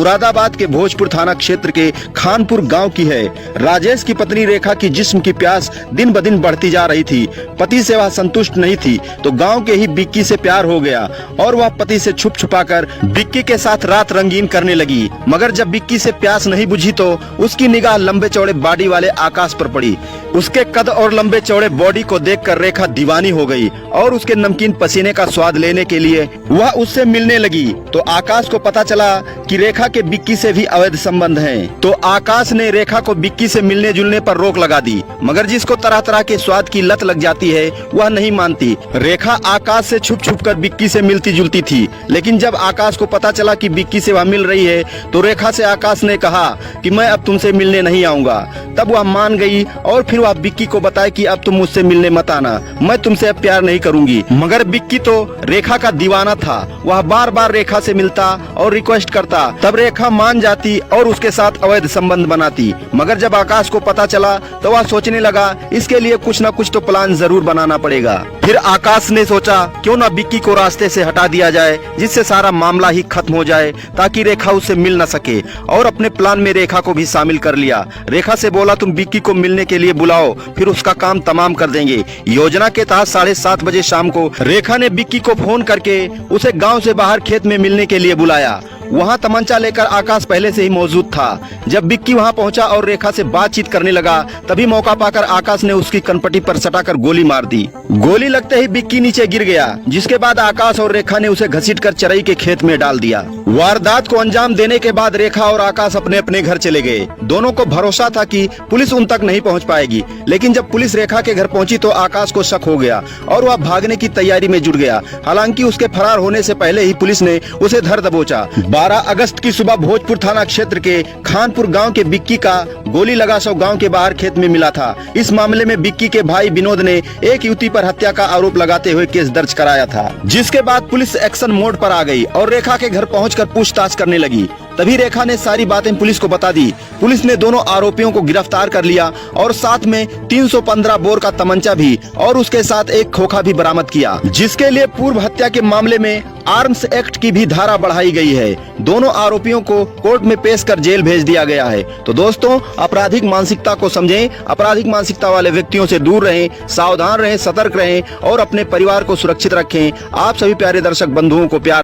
मुरादाबाद के भोजपुर थाना क्षेत्र के खानपुर गांव की है। राजेश की पत्नी रेखा की जिस्म की प्यास दिन ब दिन बढ़ती जा रही थी। पति से वह संतुष्ट नहीं थी तो गांव के ही बिक्की से प्यार हो गया और वह पति से छुप छुपाकर बिक्की के साथ रात रंगीन करने लगी। मगर जब बिक्की से प्यास नहीं बुझी तो उसकी निगाह लंबे चौड़े बॉडी वाले आकाश पर पड़ी। उसके कद और लंबे चौड़े बॉडी को देखकर रेखा दीवानी हो गई और उसके नमकीन पसीने का स्वाद लेने के लिए वह उससे मिलने लगी। तो आकाश को पता चला कि रेखा के बिक्की से भी अवैध संबंध हैं। तो आकाश ने रेखा को बिक्की से मिलने जुलने पर रोक लगा दी। मगर जिसको तरह तरह के स्वाद की लत लग जाती है वह नहीं मानती। रेखा आकाश से छुप छुप कर बिक्की से मिलती जुलती थी, लेकिन जब आकाश को पता चला कि बिक्की से वह मिल रही है तो रेखा से आकाश ने कहा कि मैं अब तुमसे मिलने नहीं आऊंगा। तब वह मान गई और फिर वह बिक्की को बताया कि अब तुम मुझसे मिलने मत आना, मैं तुमसे अब प्यार नहीं करूंगी। मगर बिक्की तो रेखा का दीवाना था, वह बार बार रेखा से मिलता और रिक्वेस्ट करता। तब रेखा मान जाती और उसके साथ अवैध संबंध बनाती। मगर जब आकाश को पता चला तो वह सोचने लगा इसके लिए कुछ न कुछ तो प्लान जरूर बनाना पड़ेगा। फिर आकाश ने सोचा क्यों न बिक्की को रास्ते से हटा दिया जाए, जिससे सारा मामला ही खत्म हो जाए ताकि रेखा उससे मिल न सके। और अपने प्लान में रेखा को भी शामिल कर लिया। रेखा से बोला तुम बिक्की को मिलने के लिए बुलाओ, फिर उसका काम तमाम कर देंगे। योजना के तहत 7:30 बजे शाम को रेखा ने बिक्की को फोन करके उसे गांव से बाहर खेत में मिलने के लिए बुलाया। वहां तमंचा लेकर आकाश पहले से ही मौजूद था। जब बिक्की वहां पहुंचा और रेखा से बातचीत करने लगा तभी मौका पाकर आकाश ने उसकी कनपटी पर सटाकर गोली मार दी। गोली लगते ही बिक्की नीचे गिर गया, जिसके बाद आकाश और रेखा ने उसे घसीटकर चरई के खेत में डाल दिया। वारदात को अंजाम देने के बाद रेखा और आकाश अपने अपने घर चले गए। दोनों को भरोसा था कि पुलिस उन तक नहीं पहुंच पाएगी, लेकिन जब पुलिस रेखा के घर पहुंची तो आकाश को शक हो गया और वह भागने की तैयारी में जुट गया। हालांकि उसके फरार होने से पहले ही पुलिस ने उसे धर दबोचा। 12 अगस्त की सुबह भोजपुर थाना क्षेत्र के खानपुर गांव के बिक्की का गोली लगा शव गांव के बाहर खेत में मिला था। इस मामले में बिक्की के भाई विनोद ने एक युवती पर हत्या का आरोप लगाते हुए केस दर्ज कराया था, जिसके बाद पुलिस एक्शन मोड पर आ गई और रेखा के घर पहुंचकर पूछताछ करने लगी। तभी रेखा ने सारी बातें पुलिस को बता दी। पुलिस ने दोनों आरोपियों को गिरफ्तार कर लिया और साथ में 315 बोर का तमंचा भी और उसके साथ एक खोखा भी बरामद किया, जिसके लिए पूर्व हत्या के मामले में आर्म्स एक्ट की भी धारा बढ़ाई गई है। दोनों आरोपियों को कोर्ट में पेश कर जेल भेज दिया गया है। तो दोस्तों, आपराधिक मानसिकता को समझें, आपराधिक मानसिकता वाले व्यक्तियों से दूर रहें, सावधान रहें, सतर्क रहें और अपने परिवार को सुरक्षित रखें। आप सभी प्यारे दर्शक बंधुओं को प्यार